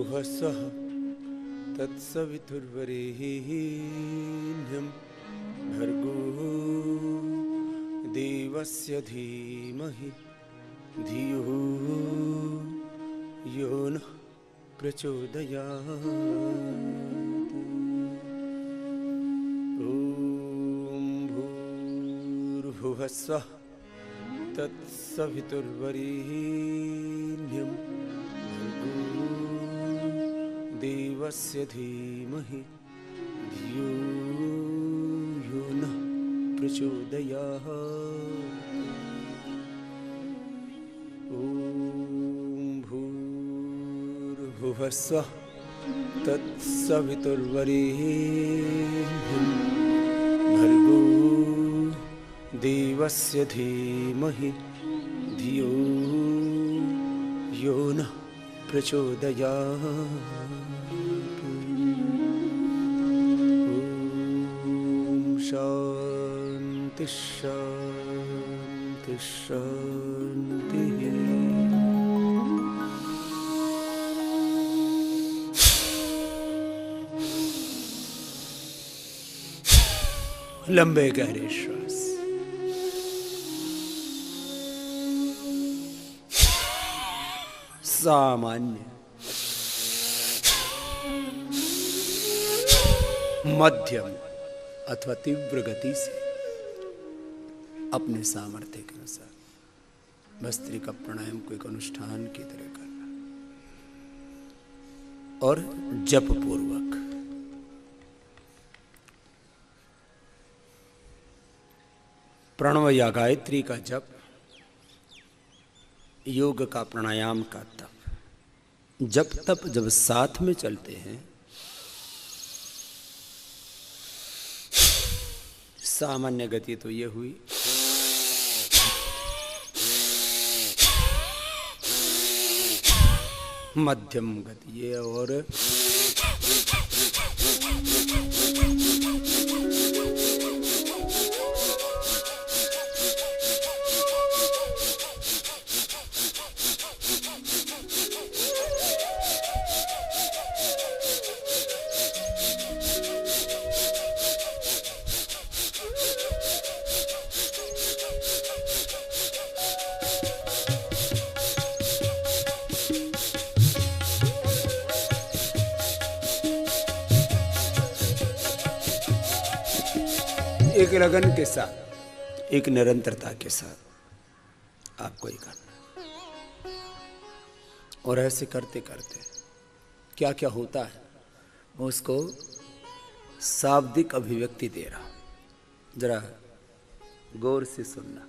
भुवस्सुः तत्सवितुर्वरेण्यं भर्गो देवस्य धीमहि धियो यो नः प्रचोदयात्। ॐ भूर्भुवस्सुः तत्सवितुर्वरेण्यं भर्गो देवस्य धीमहि धियो यो नः प्रचोदयात्। ॐ भूर्भुवस्सुः तत्सवितुर्वरेण्यं भर्गो देवस्य धीमहि धियो यो नः प्रचोदयात्। शांति शांति शांति। लंबे गहरे श्वास। सामान्य, मध्यम अथवा तीव्र गति से अपने सामर्थ्य के अनुसार भस्त्रिका प्राणायाम को एक अनुष्ठान की तरह करना और जप पूर्वक। प्रणव या गायत्री का जप, योग का प्राणायाम का तप, जप तप जब साथ में चलते हैं, सामान्य गति तो ये हुई, मध्यम गति ये, और एक लगन के साथ, एक निरंतरता के साथ आपको ये करना। और ऐसे करते करते क्या क्या होता है मैं उसको शाब्दिक अभिव्यक्ति दे रहा हूं, जरा गौर से सुनना।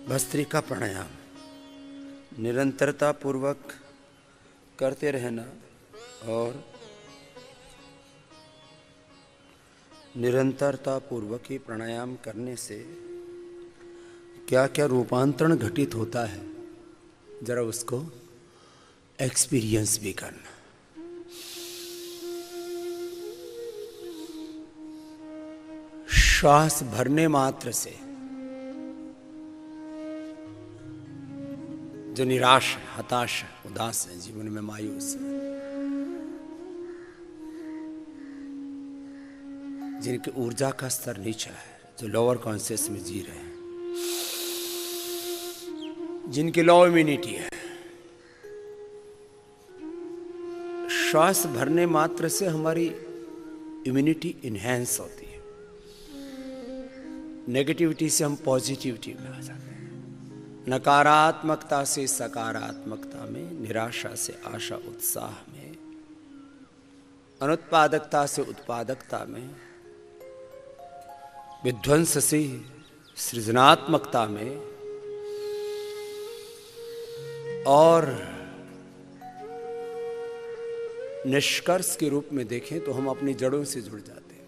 भस्त्रिका प्राणायाम निरंतरता पूर्वक करते रहना, और निरंतरता पूर्वक ही प्राणायाम करने से क्या क्या रूपांतरण घटित होता है, जरा उसको एक्सपीरियंस भी करना। श्वास भरने मात्र से जो निराश है, हताश है, उदास है, जीवन में मायूस है, जिनकी ऊर्जा का स्तर नीचा है, जो लोअर कॉन्शियस में जी रहे हैं, जिनकी लो इम्यूनिटी है, श्वास भरने मात्र से हमारी इम्यूनिटी इनहेंस होती है। नेगेटिविटी से हम पॉजिटिविटी में आ जाते हैं, नकारात्मकता से सकारात्मकता में, निराशा से आशा उत्साह में, अनुत्पादकता से उत्पादकता में, विध्वंस से सृजनात्मकता में, और निष्कर्ष के रूप में देखें तो हम अपनी जड़ों से जुड़ जाते हैं।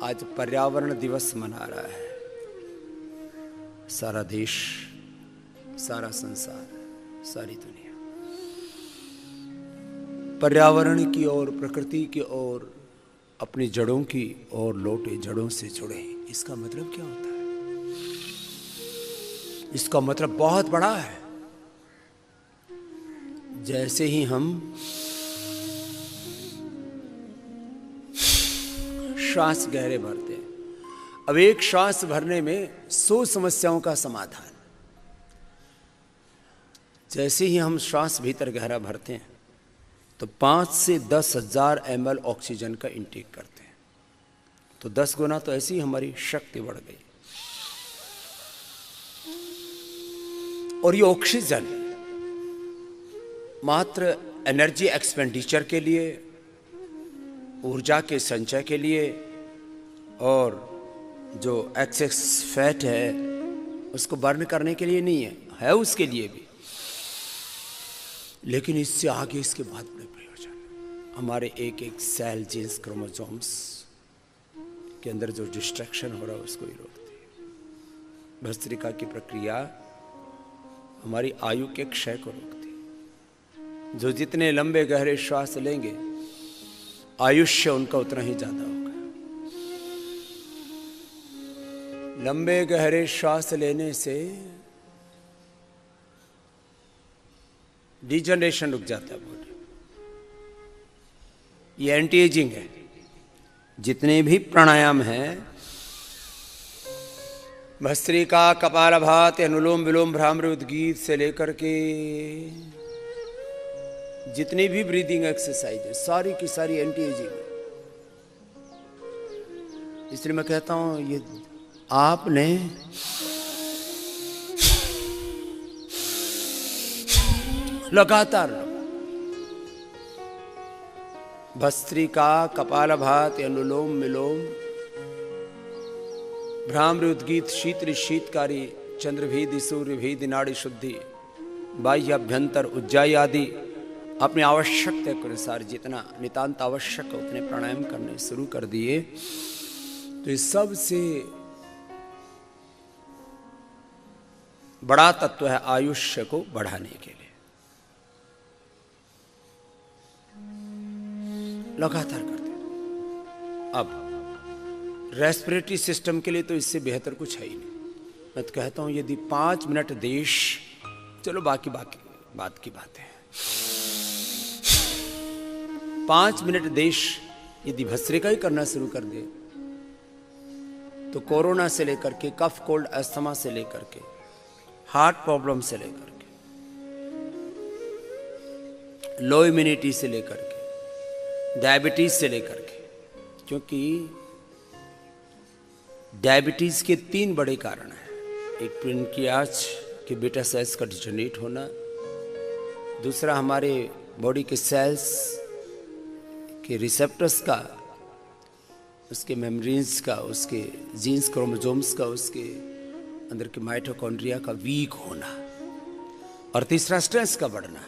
आज पर्यावरण दिवस मना रहा है सारा देश, सारा संसार, सारी दुनिया पर्यावरण की ओर, प्रकृति की ओर, अपनी जड़ों की ओर लौटे, जड़ों से जुड़े। इसका मतलब क्या होता है? इसका मतलब बहुत बड़ा है। जैसे ही हम श्वास गहरे भरते हैं, अब एक श्वास भरने में 100 समस्याओं का समाधान। जैसे ही हम श्वास भीतर गहरा भरते हैं तो 5 से 10,000 ml ऑक्सीजन का इंटेक करते हैं, तो 10 गुना तो ऐसी हमारी शक्ति बढ़ गई। और ये ऑक्सीजन मात्र एनर्जी एक्सपेंडिचर के लिए, ऊर्जा के संचय के लिए, और जो एक्सेस फैट है उसको बर्न करने के लिए नहीं है उसके लिए भी, लेकिन इससे आगे इसके बहुत बड़े प्रयोजन। हमारे एक एक सेल, जीन्स, क्रोमोसोम्स के अंदर जो डिस्ट्रक्शन हो रहा है उसको ही रोकती है। भस्त्रिका की प्रक्रिया हमारी आयु के क्षय को रोकती है। जो जितने लंबे गहरे श्वास लेंगे आयुष्य उनका उतना ही ज्यादा होगा। लंबे गहरे श्वास लेने से डिजनरेशन रुक जाता है बॉडी। ये एंटी एजिंग है। जितने भी प्राणायाम हैं, भस्त्रिका, कपालभात, अनुलोम विलोम, भ्रामरी, उद्गीत से लेकर के जितनी भी ब्रीदिंग एक्सरसाइज है सारी की सारी एंटी एजिंग है। इसलिए मैं कहता हूं ये आपने लगातार भस्त्रिका, कपालभात, अनुलोम विलोम, भ्रामरी, उद्गीत, शीतल शीतकारी, चंद्रभेदी, सूर्यभेदी, नाड़ी शुद्धि, बाह्य अभ्यंतर, उज्जाई आदि अपनी आवश्यकता के अनुसार जितना नितांत आवश्यक है उतने प्राणायाम करने शुरू कर दिए, तो इस सबसे बड़ा तत्व है आयुष्य को बढ़ाने के लिए। लगातार करते। अब रेस्पिरेटरी सिस्टम के लिए तो इससे बेहतर कुछ है ही नहीं। मैं तो कहता हूं यदि 5 मिनट देश, चलो बाकी बात की बात है, 5 मिनट देश यदि भस्त्रिका ही करना शुरू कर दे तो कोरोना से लेकर के, कफ, कोल्ड, अस्थमा से लेकर के, हार्ट प्रॉब्लम से लेकर के, लो इम्यूनिटी से लेकर के, डायबिटीज से लेकर के, क्योंकि डायबिटीज के 3 बड़े कारण हैं। एक पेनक्रियाज के बीटा सेल्स का डिजनरेट होना, दूसरा हमारे बॉडी के सेल्स के रिसेप्टर्स का, उसके मेम्ब्रेन्स का, उसके जीन्स, क्रोमोसोम्स का, उसके अंदर के माइटोकॉन्ड्रिया का वीक होना, और तीसरा स्ट्रेस का बढ़ना।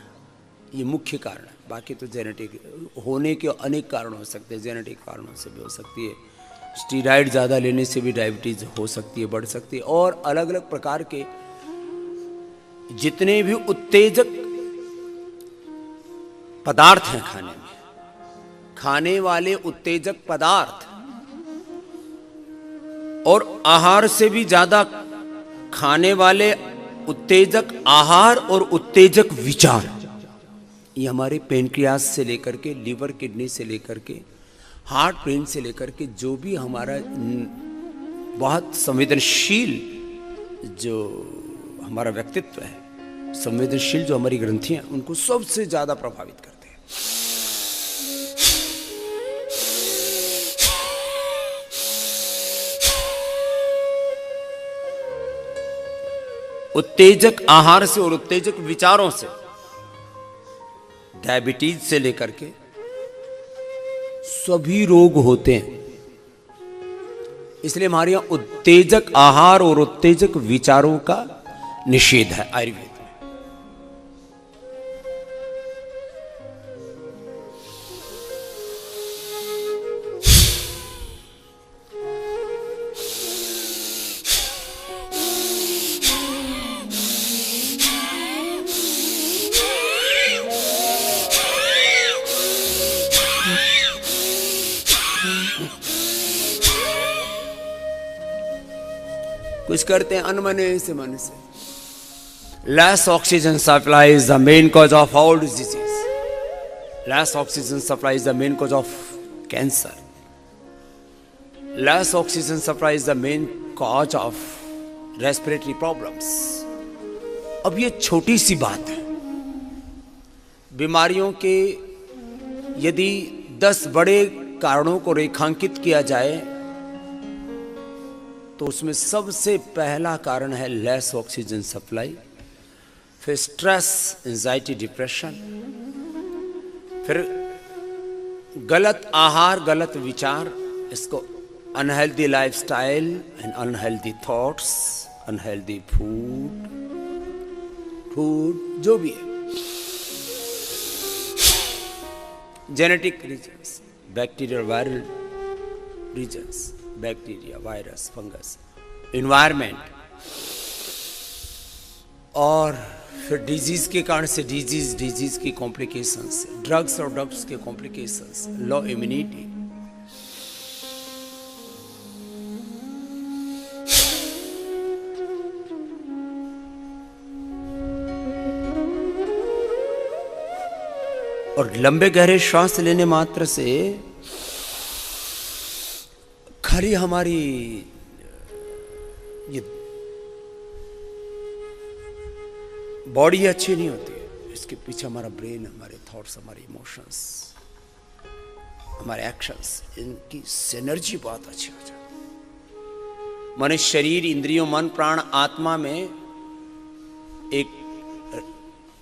ये मुख्य कारण है। बाकी तो जेनेटिक होने के अनेक कारण हो सकते हैं, जेनेटिक कारणों से भी हो सकती है, स्टीरॉइड ज़्यादा लेने से भी डायबिटीज हो सकती है, बढ़ सकती है, और अलग अलग प्रकार के जितने भी उत्तेजक पदार्थ हैं खाने में, खाने वाले उत्तेजक पदार्थ और आहार से भी ज्यादा खाने वाले उत्तेजक आहार और उत्तेजक विचार, ये हमारे पेनक्रियाज से लेकर के, लीवर, किडनी से लेकर के, हार्ट, ब्रेन से लेकर के, जो भी हमारा बहुत संवेदनशील जो हमारा व्यक्तित्व है, संवेदनशील जो हमारी ग्रंथियां, उनको सबसे ज्यादा प्रभावित करते हैं। उत्तेजक आहार से और उत्तेजक विचारों से, डायबिटीज से लेकर के सभी रोग होते हैं। इसलिए हमारे यहां उत्तेजक आहार और उत्तेजक विचारों का निषेध है आयुर्वेद में। कुछ करते हैं अनमने से, मन से, Less oxygen supply is the main cause of all diseases. Less oxygen supply is the main cause of cancer. Less oxygen supply is the main cause of respiratory problems. अब ये छोटी सी बात है, बीमारियों के यदि 10 बड़े कारणों को रेखांकित किया जाए तो उसमें सबसे पहला कारण है लेस ऑक्सीजन सप्लाई, फिर स्ट्रेस, एंजाइटी, डिप्रेशन, फिर गलत आहार, गलत विचार, इसको unhealthy lifestyle and unhealthy thoughts, unhealthy food जो भी है, genetic reasons, bacterial viral reasons, bacteria, virus, fungus, environment, और फिर डिजीज के कारण से डिजीज की कॉम्प्लिकेशंस, ड्रग्स और ड्रग्स के कॉम्प्लिकेशंस, लो इम्यूनिटी, और लंबे गहरे श्वास लेने मात्र से खाली हमारी ये बॉडी अच्छी नहीं होती है, इसके पीछे हमारा ब्रेन, हमारे थॉट्स, हमारे इमोशंस, हमारे एक्शंस, इनकी सिनर्जी बहुत अच्छी हो जाती है। मन, शरीर, इंद्रियों, मन, प्राण, आत्मा में एक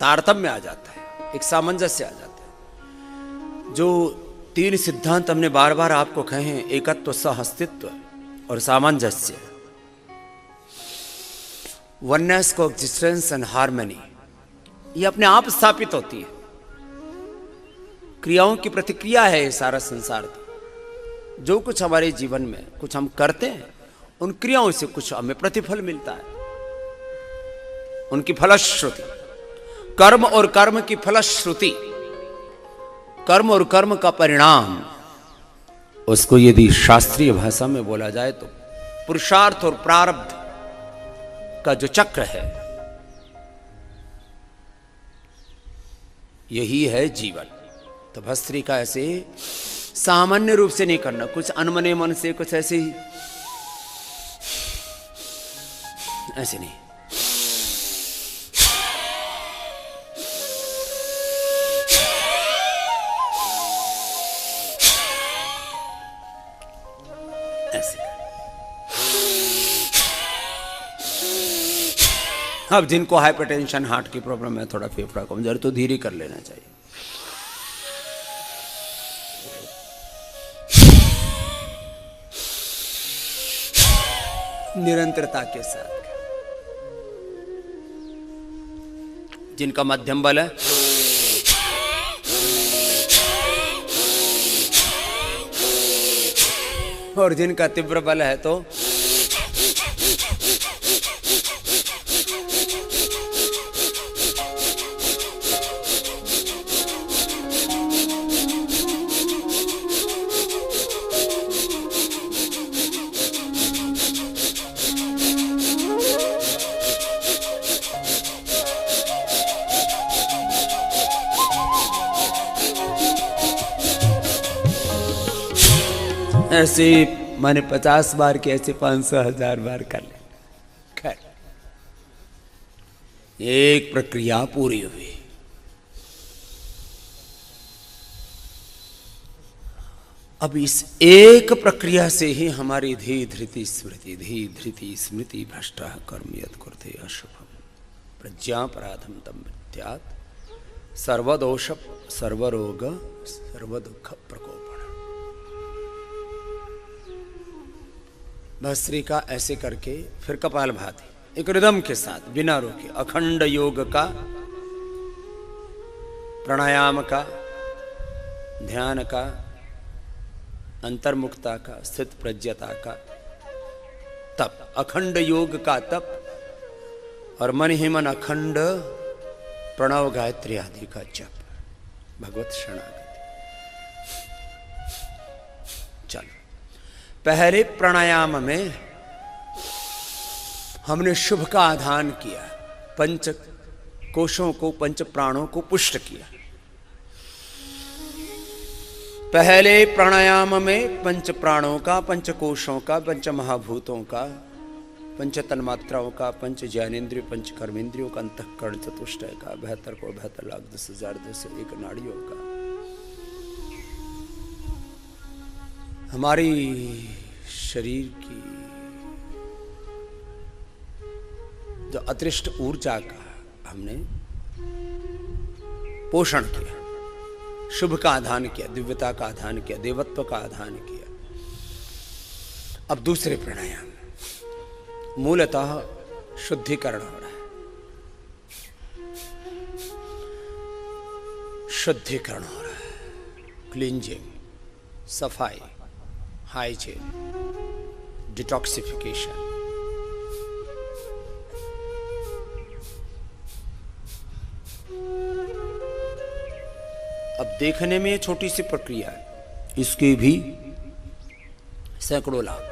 तारतम्य आ जाता है, एक सामंजस्य आ जाता है। जो 3 सिद्धांत हमने बार बार आपको कहे हैं, एकत्व, सहअस्तित्व और सामंजस्य, वननेस, कोएग्जिस्टेंस एंड हार्मनी, ये अपने आप स्थापित होती है। क्रियाओं की प्रतिक्रिया है ये सारा संसार। जो कुछ हमारे जीवन में कुछ हम करते हैं, उन क्रियाओं से कुछ हमें प्रतिफल मिलता है, उनकी फलश्रुति, कर्म और कर्म की फलश्रुति, कर्म और कर्म का परिणाम, उसको यदि शास्त्रीय भाषा में बोला जाए तो पुरुषार्थ और प्रारब्ध का जो चक्र है, यही है जीवन। तो भस्त्रिका ऐसे सामान्य रूप से नहीं करना, कुछ अनमने मन से, कुछ ऐसे ही, ऐसे नहीं। अब जिनको हाइपरटेंशन, हार्ट की प्रॉब्लम है, थोड़ा फेफड़ा कमजोर, तो धीरे कर लेना चाहिए। निरंतरता के साथ। जिनका मध्यम बल है, और जिनका तीव्र बल है तो ऐसे मैंने 50 बार के, ऐसे 500,000 बार कर ले। खैर, एक प्रक्रिया पूरी हुई। अब इस एक प्रक्रिया से ही हमारी धी धृति स्मृति भ्रष्टा कर्म यत् कुर्ते अशुभम प्रज्ञापराधम तम विद्यात् सर्वदोष सर्वरोग सर्वदुख प्रकोपण। भस्त्रिका ऐसे करके फिर कपालभाति एक रिदम के साथ बिना रोके, अखंड योग का, प्राणायाम का, ध्यान का, अंतर्मुखता का, स्थित प्रज्ञता का तप, अखंड योग का तप, और मन ही मन अखंड प्रणव गायत्री आदि का जप, भगवत शरणागति। चलो, पहले प्राणायाम में हमने शुभ का आधान किया, पंच कोशों को, पंच प्राणों को पुष्ट किया। पहले प्राणायाम में पंच प्राणों का, पंच कोशों का, पंच महाभूतों का, पंच तन्मात्राओं का, पंच ज्ञानेन्द्रियों, पंच कर्मेंद्रियों का, अंतःकरण चतुष्टय का, 72,72,10,201 नाड़ियों का, हमारी शरीर की जो अतिरिक्त ऊर्जा का हमने पोषण किया, शुभ का आधान किया, दिव्यता का आधान किया, देवत्व का आधान किया। अब दूसरे प्राणायाम मूलतः शुद्धिकरण हो रहा है। शुद्धिकरण हो रहा है, क्लींजिंग, सफाई, हाइजीन, डिटॉक्सिफिकेशन। अब देखने में छोटी सी प्रक्रिया है, इसके भी सैकड़ों लाभ।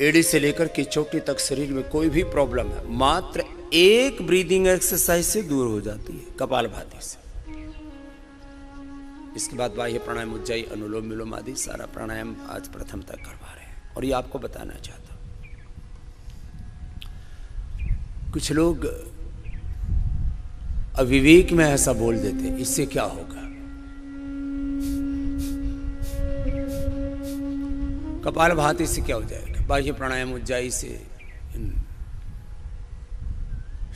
एड़ी से लेकर के चोटी तक शरीर में कोई भी प्रॉब्लम है, मात्र एक ब्रीदिंग एक्सरसाइज से दूर हो जाती है, कपालभाति से। इसके बाद बाह्य प्राणायाम, उज्जाई, अनुलोम विलोम आदि सारा प्राणायाम आज प्रथम तक करवा रहे हैं। और ये आपको बताना चाहता हूं, कुछ लोग अविवेक में ऐसा बोल देते, इससे क्या होगा? कपालभाति से क्या हो जाएगा? बाह्य प्राणायाम, उज्जाई से,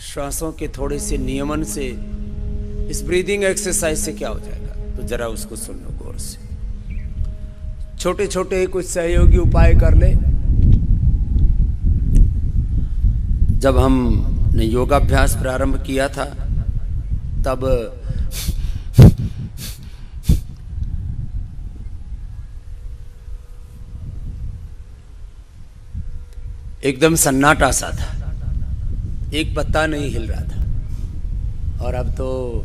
श्वासों के थोड़े से नियमन से, इस ब्रीदिंग एक्सरसाइज से क्या हो जाएगा? तो जरा उसको सुन लो गौर से। छोटे छोटे कुछ सहयोगी उपाय कर ले। जब हमने योगाभ्यास प्रारंभ किया था तब एकदम सन्नाटा सा था, एक पत्ता नहीं हिल रहा था। और अब तो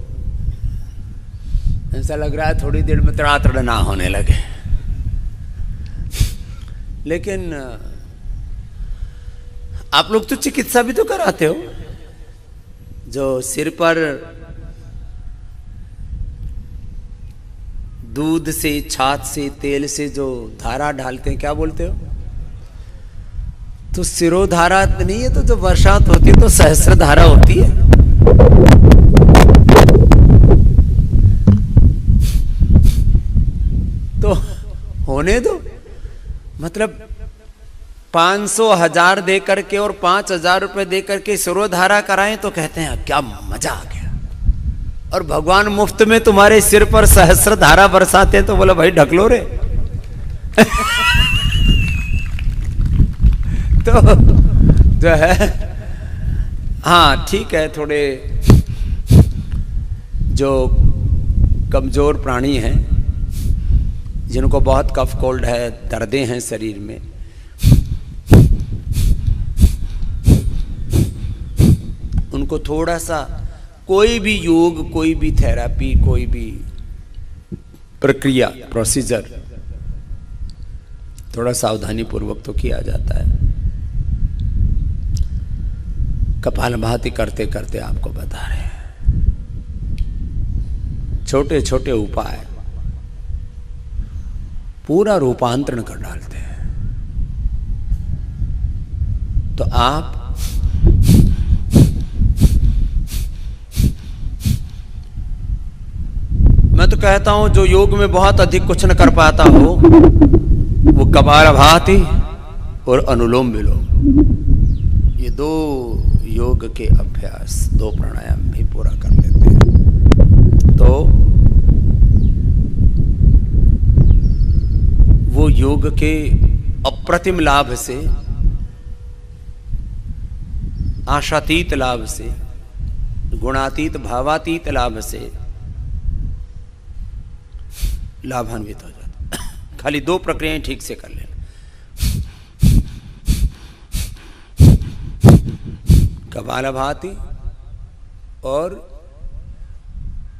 ऐसा लग रहा है थोड़ी देर में तड़ातड़ ना होने लगे। लेकिन आप लोग तो चिकित्सा भी तो कराते हो, जो सिर पर दूध से, छाछ से, तेल से जो धारा डालते हैं, क्या बोलते हो? तो सिरोधारा नहीं है, तो जो वर्षात होती है तो सहस्र धारा होती है। तो होने दो, मतलब 500, 1000 दे करके और 5000 रुपए दे करके सिरोधारा कराएं तो कहते हैं क्या मजा आ गया। और भगवान मुफ्त में तुम्हारे सिर पर सहस्र धारा बरसाते तो बोला भाई ढक लो रे। तो जो है, हाँ ठीक है, थोड़े जो कमजोर प्राणी हैं, जिनको बहुत कफ कोल्ड है, दर्दें हैं शरीर में, उनको थोड़ा सा कोई भी योग, कोई भी थेरेपी, कोई भी प्रक्रिया, प्रोसीजर थोड़ा सावधानी पूर्वक तो किया जाता है। कपालभाति करते करते आपको बता रहे हैं, छोटे छोटे उपाय पूरा रूपांतरण कर डालते हैं। तो आप मैं तो कहता हूं जो योग में बहुत अधिक कुछ न कर पाता हो वो कपालभाति और अनुलोम विलोम, ये दो योग के अभ्यास, दो प्राणायाम भी पूरा कर लेते हैं तो वो योग के अप्रतिम लाभ से, आशातीत लाभ से, गुणातीत भावातीत लाभ से लाभान्वित हो जाता। खाली दो प्रक्रियाएं ठीक से कर लेना, कपालभाति और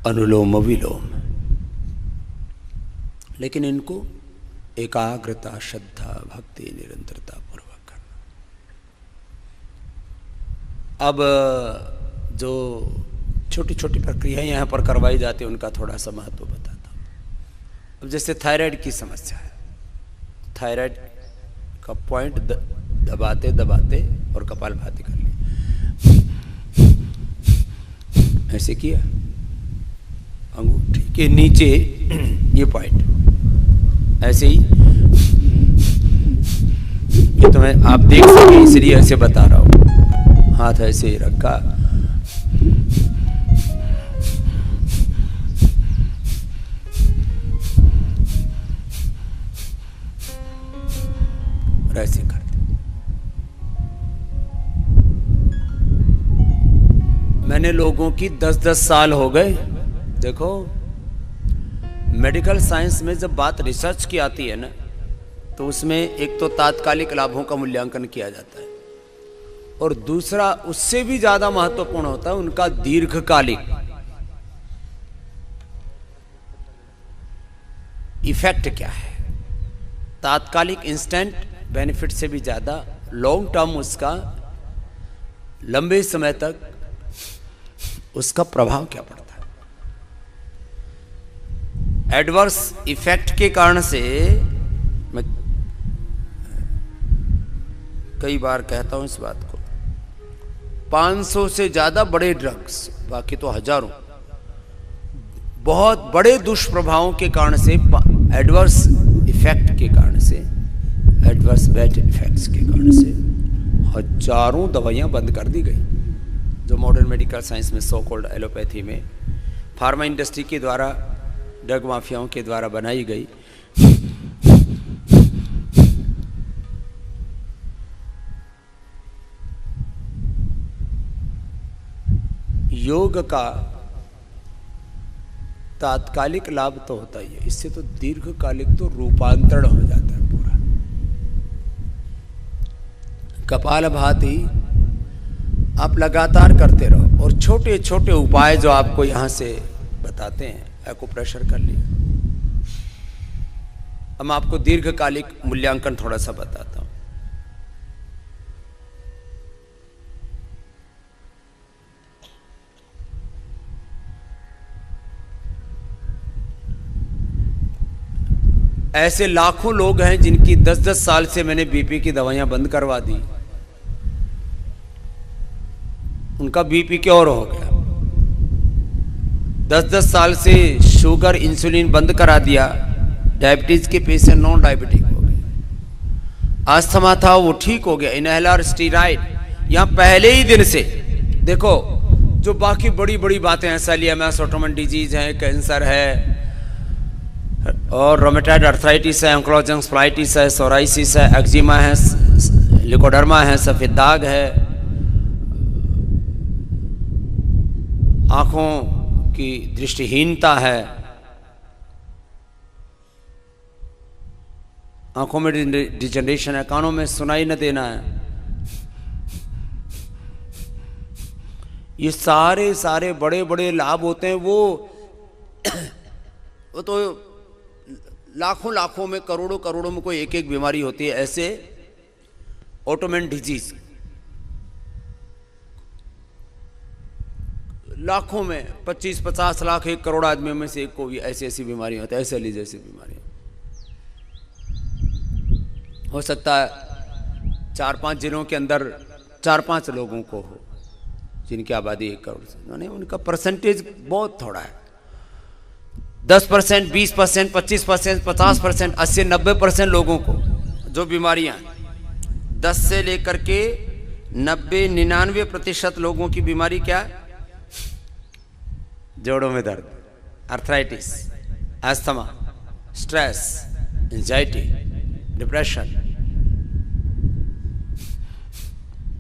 अनुलोम विलोम। लेकिन इनको एकाग्रता, श्रद्धा, भक्ति, निरंतरता पूर्वक करना। अब जो छोटी छोटी प्रक्रियाएं यहाँ पर करवाई जाती हैं उनका थोड़ा सा महत्व बताता हूँ। अब जैसे थायराइड की समस्या है, थायराइड का पॉइंट दबाते दबाते और कपालभाति कर लिया, ऐसे किया, अंगूठी के नीचे ये पॉइंट ऐसे ही, ये तो मैं आप देख सके इसलिए ऐसे बता रहा हूं, हाथ ऐसे ही रखा, और ऐसे करते। मैंने लोगों की 10-10 साल हो गए। देखो मेडिकल साइंस में जब बात रिसर्च की आती है ना, तो उसमें एक तो तात्कालिक लाभों का मूल्यांकन किया जाता है, और दूसरा उससे भी ज्यादा महत्वपूर्ण होता है उनका दीर्घकालिक इफेक्ट क्या है। तात्कालिक इंस्टेंट बेनिफिट से भी ज्यादा लॉन्ग टर्म उसका, लंबे समय तक उसका प्रभाव क्या पड़ता है। एडवर्स इफेक्ट के कारण से मैं कई बार कहता हूं इस बात को, 500 से ज्यादा बड़े ड्रग्स, बाकी तो हजारों, बहुत बड़े दुष्प्रभावों के कारण से, एडवर्स इफेक्ट के कारण से, एडवर्स बैड इफेक्ट्स के कारण से हजारों दवाइयां बंद कर दी गई, जो मॉडर्न मेडिकल साइंस में सो कॉल्ड एलोपैथी में फार्मा इंडस्ट्री के द्वारा, ड्रग माफियाओं के द्वारा बनाई गई। योग का तात्कालिक लाभ तो होता ही है, इससे तो दीर्घकालिक तो रूपांतरण हो जाता है पूरा। कपालभाति आप लगातार करते रहो, और छोटे छोटे उपाय जो आपको यहां से बताते हैं, एक्यूप्रेशर कर लिया। अब मैं आपको दीर्घकालिक मूल्यांकन थोड़ा सा बताता हूं। ऐसे लाखों लोग हैं जिनकी 10-10 साल से मैंने बीपी की दवाइयां बंद करवा दी, उनका बीपी क्योर हो गया। 10-10 साल से शुगर इंसुलिन बंद करा दिया, डायबिटीज के पेशेंट नॉन डायबिटिक हो गए। अस्थमा था वो ठीक हो गया, इनहेलर, स्टीराइड, यहां पहले ही दिन से। देखो जो बाकी बड़ी बड़ी बातें हैं, सेलियमस, ऑटोमन डिजीज है, कैंसर है, और रोमेटॉइड अर्थराइटिस है, एंक्लोजन स्प्लाइटिस है, सोराइसिस है, एक्जिमा है, लिकोडर्मा है, सफेद दाग है, आंखों की दृष्टिहीनता है, आंखों में डिजनरेशन है, कानों में सुनाई न देना है। ये सारे सारे बड़े बड़े लाभ होते हैं। वो तो लाखों लाखों में, करोड़ों करोड़ों में कोई एक एक बीमारी होती है। ऐसे ऑटोमेन डिजीज लाखों में, 25-50 लाख, 1 करोड़ आदमियों में से एक को भी ऐसी ऐसी बीमारी होती है, ऐसे ली जैसी बीमारी हो सकता है 4-5 जिलों के अंदर 4-5 लोगों को हो जिनकी आबादी 1 करोड़ से, उनका परसेंटेज बहुत थोड़ा है। 10%, 20%, 25%, 50%, 80-90% लोगों को जो बीमारियां, 10 से लेकर के 90-99% लोगों की बीमारी क्या है? जोड़ों में दर्द, arthritis, asthma, stress, anxiety, depression,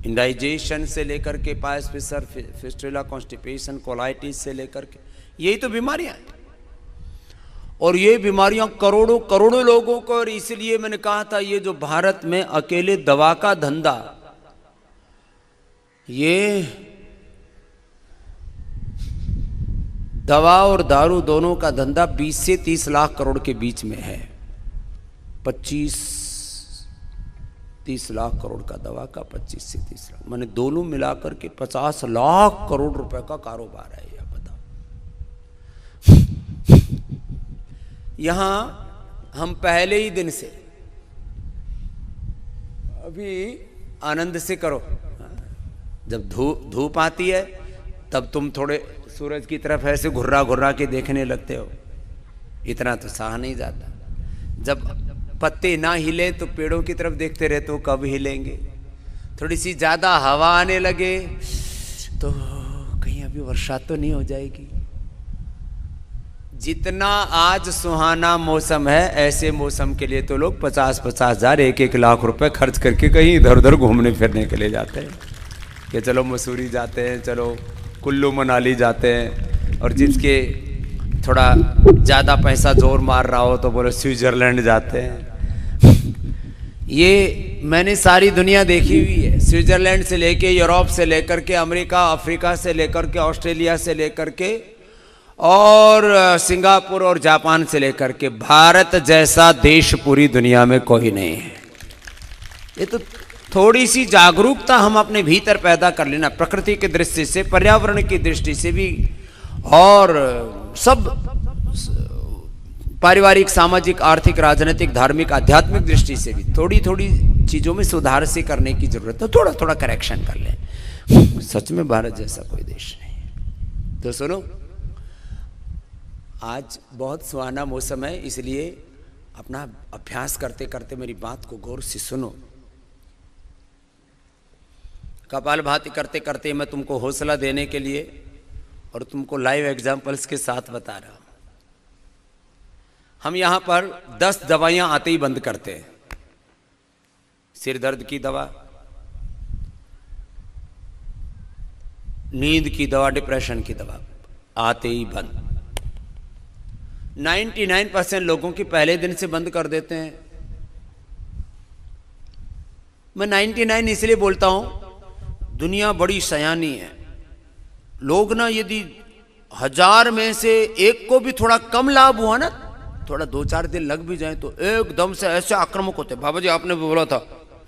indigestion से लेकर के पायस फिसर, फिस्टुला, कॉन्स्टिपेशन, कोलाइटिस से लेकर के, यही तो बीमारियां हैं। और ये बीमारियां करोड़ों करोड़ों लोगों को, और इसलिए मैंने कहा था ये जो भारत में अकेले दवा का धंधा, ये दवा और दारू दोनों का धंधा 20 से 30 लाख करोड़ के बीच में है। 25 30 लाख करोड़ का दवा का, 25 से 30 लाख, मैंने दोनों मिलाकर के 50 लाख करोड़ रुपए का कारोबार है। यह बताओ, यहां हम पहले ही दिन से, अभी आनंद से करो, जब धूप आती है तब तुम थोड़े सूरज की तरफ ऐसे घुर्रा घुर्रा के देखने लगते हो, इतना तो सहा नहीं जाता। जब पत्ते ना हिले तो पेड़ों की तरफ देखते रहते हो कब हिलेंगे। थोड़ी सी ज्यादा हवा आने लगे तो कहीं अभी वर्षा तो नहीं हो जाएगी। जितना आज सुहाना मौसम है, ऐसे मौसम के लिए तो लोग 50-50 हजार 1-1 लाख रुपए खर्च करके कहीं इधर उधर घूमने फिरने के लिए जाते हैं कि चलो मसूरी जाते हैं, चलो कुल्लू मनाली जाते हैं, और जिसके थोड़ा ज़्यादा पैसा जोर मार रहा हो तो बोले स्विट्जरलैंड जाते हैं। ये मैंने सारी दुनिया देखी हुई है, स्विट्जरलैंड से लेके, यूरोप से लेकर के, अमेरिका अफ्रीका से लेकर के, ऑस्ट्रेलिया से लेकर के, और सिंगापुर और जापान से लेकर के, भारत जैसा देश पूरी दुनिया में कोई नहीं है। ये तो थोड़ी सी जागरूकता हम अपने भीतर पैदा कर लेना, प्रकृति की दृष्टि से, पर्यावरण की दृष्टि से भी, और सब पारिवारिक, सामाजिक, आर्थिक, राजनीतिक, धार्मिक, आध्यात्मिक दृष्टि से भी थोड़ी थोड़ी चीजों में सुधार से करने की जरूरत है। थोड़ा थोड़ा करेक्शन कर लें। सच में भारत जैसा कोई देश नहीं। तो सुनो, आज बहुत सुहाना मौसम है, इसलिए अपना अभ्यास करते करते मेरी बात को गौर से सुनो। कपालभाति करते करते मैं तुमको हौसला देने के लिए और तुमको लाइव एग्जाम्पल्स के साथ बता रहा हूं। हम यहां पर 10 दवाइयां आते ही बंद करते हैं। सिर दर्द की दवा, नींद की दवा, डिप्रेशन की दवा, आते ही बंद। 99% लोगों की पहले दिन से बंद कर देते हैं। मैं 99 इसलिए बोलता हूं, दुनिया बड़ी सयानी है। लोग ना, यदि 1000 में से एक को भी थोड़ा कम लाभ हुआ ना, थोड़ा 2-4 दिन लग भी जाए, तो एकदम से ऐसे आक्रामक होते। बाबा जी आपने बोला था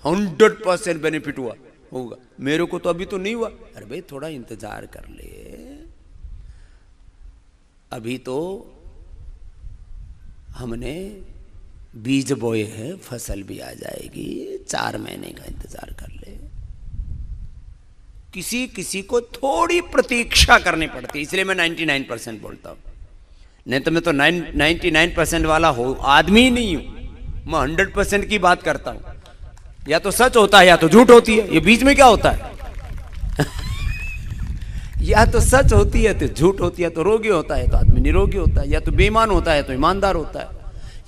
100% बेनिफिट हुआ होगा, मेरे को तो अभी तो नहीं हुआ। अरे भाई थोड़ा इंतजार कर ले, अभी तो हमने बीज बोए हैं, फसल भी आ जाएगी, 4 महीने का इंतजार कर ले। किसी किसी को थोड़ी प्रतीक्षा करनी पड़ती है, इसलिए मैं 99% बोलता हूं। नहीं तो मैं तो 99% वाला हो आदमी ही नहीं हूं, मैं 100% की बात करता हूं। या तो सच होता है या तो झूठ होती है, ये बीच में क्या होता है? या तो सच होती है तो झूठ होती है, तो रोगी होता है तो आदमी निरोगी होता है, या तो बेईमान होता है तो ईमानदार होता है,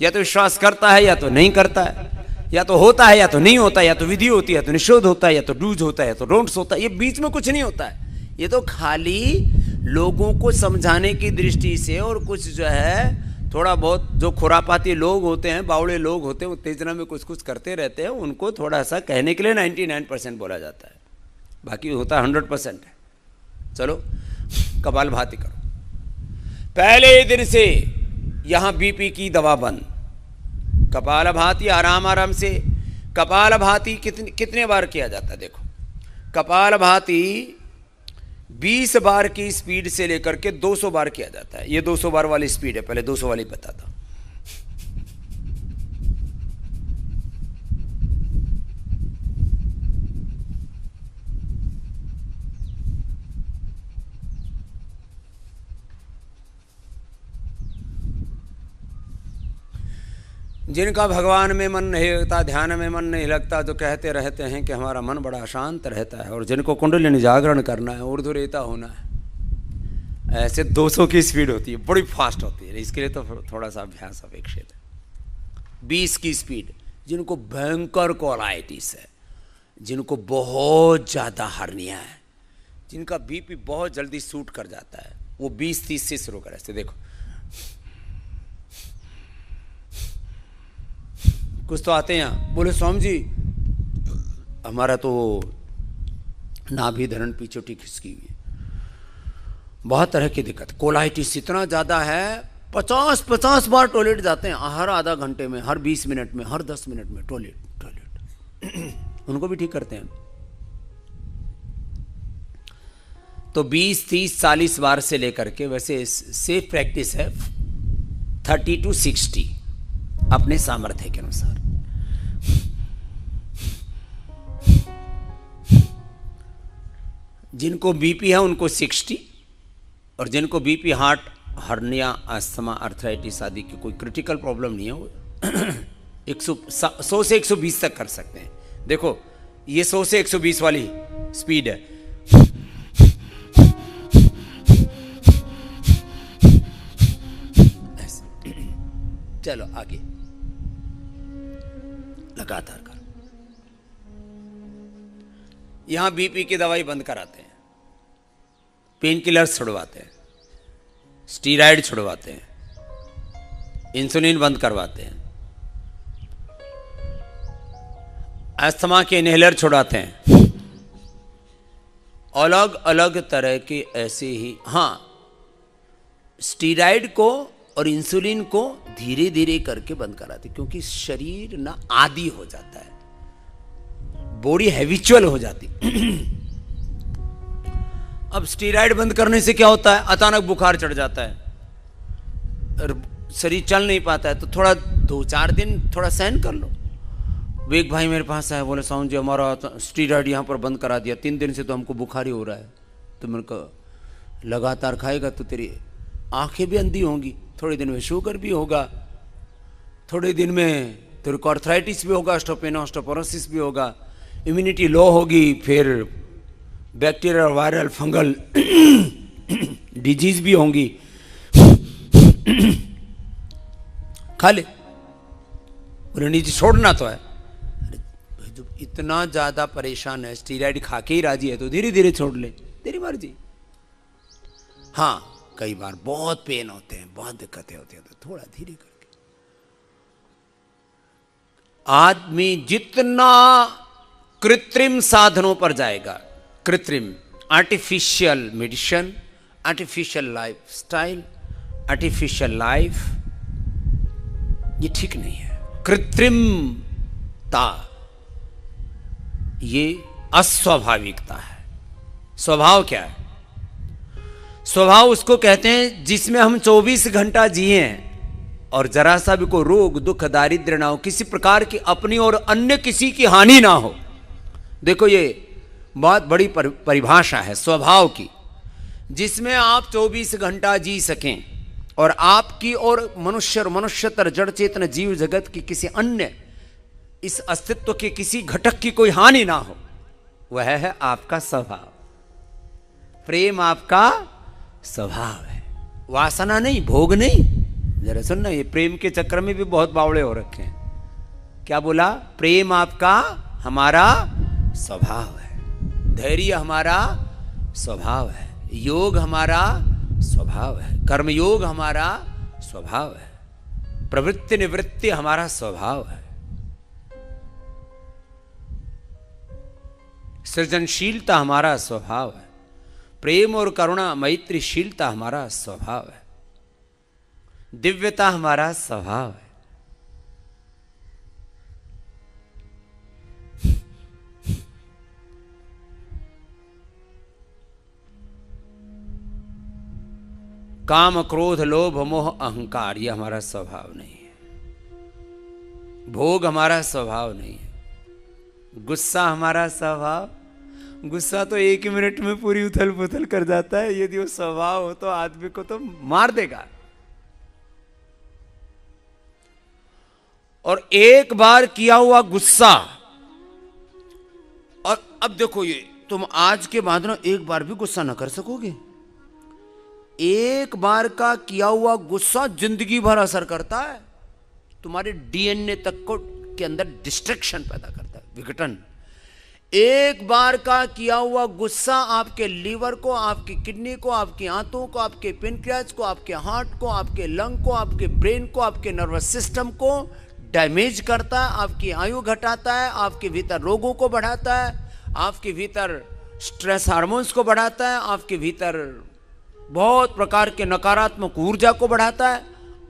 या तो विश्वास करता है या तो नहीं करता है, या तो होता है या तो नहीं होता है, या तो विधि होती है तो निषेध होता है, या तो डूज होता है या तो डोंट्स होता है। ये बीच में कुछ नहीं होता है। ये तो खाली लोगों को समझाने की दृष्टि से, और कुछ जो है थोड़ा बहुत जो खुरापाती लोग होते हैं, बावड़े लोग होते हैं, वो उत्तेजना में कुछ कुछ करते रहते हैं, उनको थोड़ा सा कहने के लिए 99% बोला जाता है, बाकी होता है 100% है। चलो कपालभाति करो। पहले दिन से यहां बीपी की दवा बंद। कपालभाति आराम आराम से। कपालभाति कितने बार किया जाता है? देखो, कपालभाति 20 बार की स्पीड से लेकर के 200 बार किया जाता है। ये 200 बार वाली स्पीड है, पहले 200 वाली बताता हूं। जिनका भगवान में मन नहीं लगता, ध्यान में मन नहीं लगता, जो कहते रहते हैं कि हमारा मन बड़ा अशांत रहता है, और जिनको कुंडलिनी जागरण करना है, ऊर्ध्व रेता होना है, ऐसे 200 की स्पीड होती है, बड़ी फास्ट होती है। इसके लिए तो थोड़ा सा अभ्यास अपेक्षित है। 20 की स्पीड, जिनको भयंकर कोलाइटिस है, जिनको बहुत ज़्यादा हर्निया है, जिनका बीपी बहुत जल्दी सूट कर जाता है, वो 20-30 से शुरू करें। ऐसे देखो, कुछ तो आते हैं यहाँ, बोले स्वामी जी हमारा तो नाभि धरण पीछे खिसकी हुई है, बहुत तरह की दिक्कत, कोलाइटिस इतना ज़्यादा है, 50-50 बार टॉयलेट जाते हैं, हर आधा घंटे में, हर 20 मिनट में, हर 10 मिनट में टॉयलेट। उनको भी ठीक करते हैं। तो 20, 30, 40 बार से लेकर के, वैसे सेफ प्रैक्टिस है 30 to 60 अपने सामर्थ्य के अनुसार। जिनको बीपी है उनको 60, और जिनको BP, heart, hernia, asthma, arthritis आदि की कोई क्रिटिकल प्रॉब्लम नहीं है, वो 100 से 120 तक कर सकते हैं। देखो ये 100 से 120 वाली स्पीड है। चलो आगे, लगातार कर। यहां बीपी की दवाई बंद कराते हैं, पेन किलर्स छुड़वाते हैं, स्टीरॉयड छुड़वाते हैं, इंसुलिन बंद करवाते हैं, अस्थमा के इनहेलर छुड़ाते हैं, अलग अलग तरह के ऐसे ही। हाँ, स्टीरॉयड को और इंसुलिन को धीरे धीरे करके बंद कराते, क्योंकि शरीर ना आदी हो जाता है, बॉडी हैबिचुअल हो जाती। अब स्टीरॉयड बंद करने से क्या होता है, अचानक बुखार चढ़ जाता है और शरीर चल नहीं पाता है, तो थोड़ा 2-4 दिन थोड़ा सहन कर लो। एक भाई मेरे पास आया, बोले साउंड जी हमारा स्टीरॉयड यहाँ पर बंद करा दिया, 3 दिन से तो हमको बुखार ही हो रहा है। तो मैंने कहा लगातार खाएगा तो तेरी आंखें भी अंधी होंगी, थोड़े दिन में शुगर भी होगा, थोड़े दिन में तेरे को अर्थराइटिस भी होगा, ऑस्टियोपोरोसिस भी होगा, इम्यूनिटी लो होगी, फिर बैक्टीरियल, वायरल, फंगल डिजीज भी होंगी। खा ले, बोले नीचे छोड़ना तो है। अरे जब इतना ज्यादा परेशान है, स्टीरॉयड खा के ही राजी है, तो धीरे धीरे छोड़ ले, तेरी मर्जी। हाँ, कई बार बहुत पेन होते हैं, बहुत दिक्कतें होती हैं, तो थोड़ा धीरे करके। आदमी जितना कृत्रिम साधनों पर जाएगा, कृत्रिम, artificial medicine, artificial life style, artificial life, ये ठीक नहीं है। कृत्रिमता ये अस्वाभाविकता है। स्वभाव क्या है? स्वभाव उसको कहते हैं जिसमें हम 24 घंटा जिए और जरा सा भी कोई रोग, दुख, दारिद्र्य ना हो, किसी प्रकार की अपनी और अन्य किसी की हानि ना हो। देखो ये बहुत बड़ी परिभाषा है स्वभाव की, जिसमें आप 24 घंटा जी सकें और आपकी और मनुष्य और मनुष्यतर जड़ चेतन जीव जगत की किसी अन्य इस अस्तित्व के किसी घटक की कोई हानि ना हो, वह है आपका स्वभाव। प्रेम आपका स्वभाव है, वासना नहीं, भोग नहीं। जरा सुनना, ये प्रेम के चक्र में भी बहुत बावड़े हो रखे हैं। क्या बोला? प्रेम आपका, हमारा स्वभाव है, धैर्य हमारा स्वभाव है, योग हमारा स्वभाव है, कर्मयोग हमारा स्वभाव है, प्रवृत्ति निवृत्ति हमारा स्वभाव है, सृजनशीलता हमारा स्वभाव है, प्रेम और करुणा मैत्रीशीलता हमारा स्वभाव है, दिव्यता हमारा स्वभाव है। काम, क्रोध, लोभ, मोह, अहंकार ये हमारा स्वभाव नहीं है। भोग हमारा स्वभाव नहीं है। गुस्सा हमारा स्वभाव, गुस्सा तो 1 मिनट में पूरी उथल पुथल कर जाता है। यदि वो स्वभाव हो तो आदमी को तो मार देगा। और एक बार किया हुआ गुस्सा, और अब देखो ये तुम आज के बाद ना एक बार भी गुस्सा ना कर सकोगे। एक बार का किया हुआ गुस्सा जिंदगी भर असर करता है, तुम्हारे डीएनए तक को के अंदर डिस्ट्रक्शन पैदा करता है, विघटन। एक बार का किया हुआ गुस्सा आपके लीवर को, आपकी किडनी को, आपकी आंतों को, आपके पेनक्रियाज को, आपके हार्ट को, आपके लंग को, आपके ब्रेन को, आपके नर्वस सिस्टम को डैमेज करता है, आपकी आयु घटाता है, आपके भीतर रोगों को बढ़ाता है, आपके भीतर स्ट्रेस हार्मोन्स को बढ़ाता है, आपके भीतर बहुत प्रकार के नकारात्मक ऊर्जा को बढ़ाता है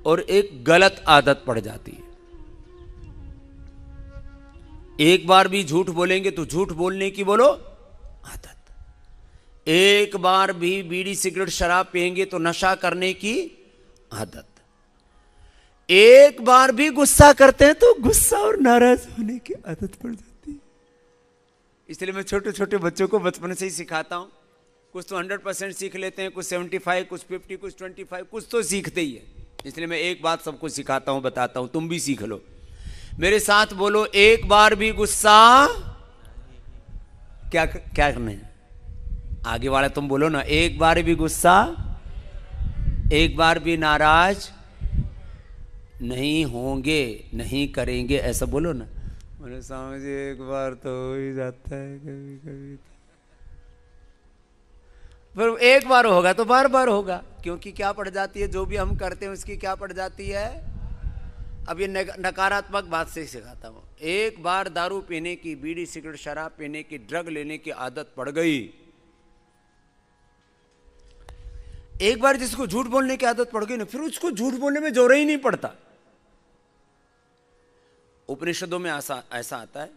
और एक गलत आदत पड़ जाती है। एक बार भी झूठ बोलेंगे तो झूठ बोलने की बोलो आदत, एक बार भी बीड़ी सिगरेट शराब पिएंगे तो नशा करने की आदत, एक बार भी गुस्सा करते हैं तो गुस्सा और नाराज होने की आदत पड़ जाती है। इसलिए मैं छोटे छोटे बच्चों को बचपन से ही सिखाता हूं। कुछ तो 100% सीख लेते हैं, कुछ 75, कुछ 50, कुछ 25, कुछ तो सीखते ही है। इसलिए मैं एक बात सबको सिखाता हूं, बताता हूं, तुम भी सीख लो। मेरे साथ बोलो, एक बार भी गुस्सा क्या करना है? आगे वाला तुम बोलो ना, एक बार भी गुस्सा, एक बार भी नाराज नहीं होंगे, नहीं करेंगे, ऐसा बोलो ना। मैंने समझे एक बार तो हो ही जाता है कभी कभी, पर एक बार होगा तो बार बार होगा, क्योंकि क्या पड़ जाती है, जो भी हम करते हैं उसकी क्या पड़ जाती है। अब ये नकारात्मक बात से सिखाता हूं। एक बार दारू पीने की, बीड़ी सिगरेट शराब पीने की, ड्रग लेने की आदत पड़ गई, एक बार जिसको झूठ बोलने की आदत पड़ गई ना, फिर उसको झूठ बोलने में जोर ही नहीं पड़ता। उपनिषदों में ऐसा आता है,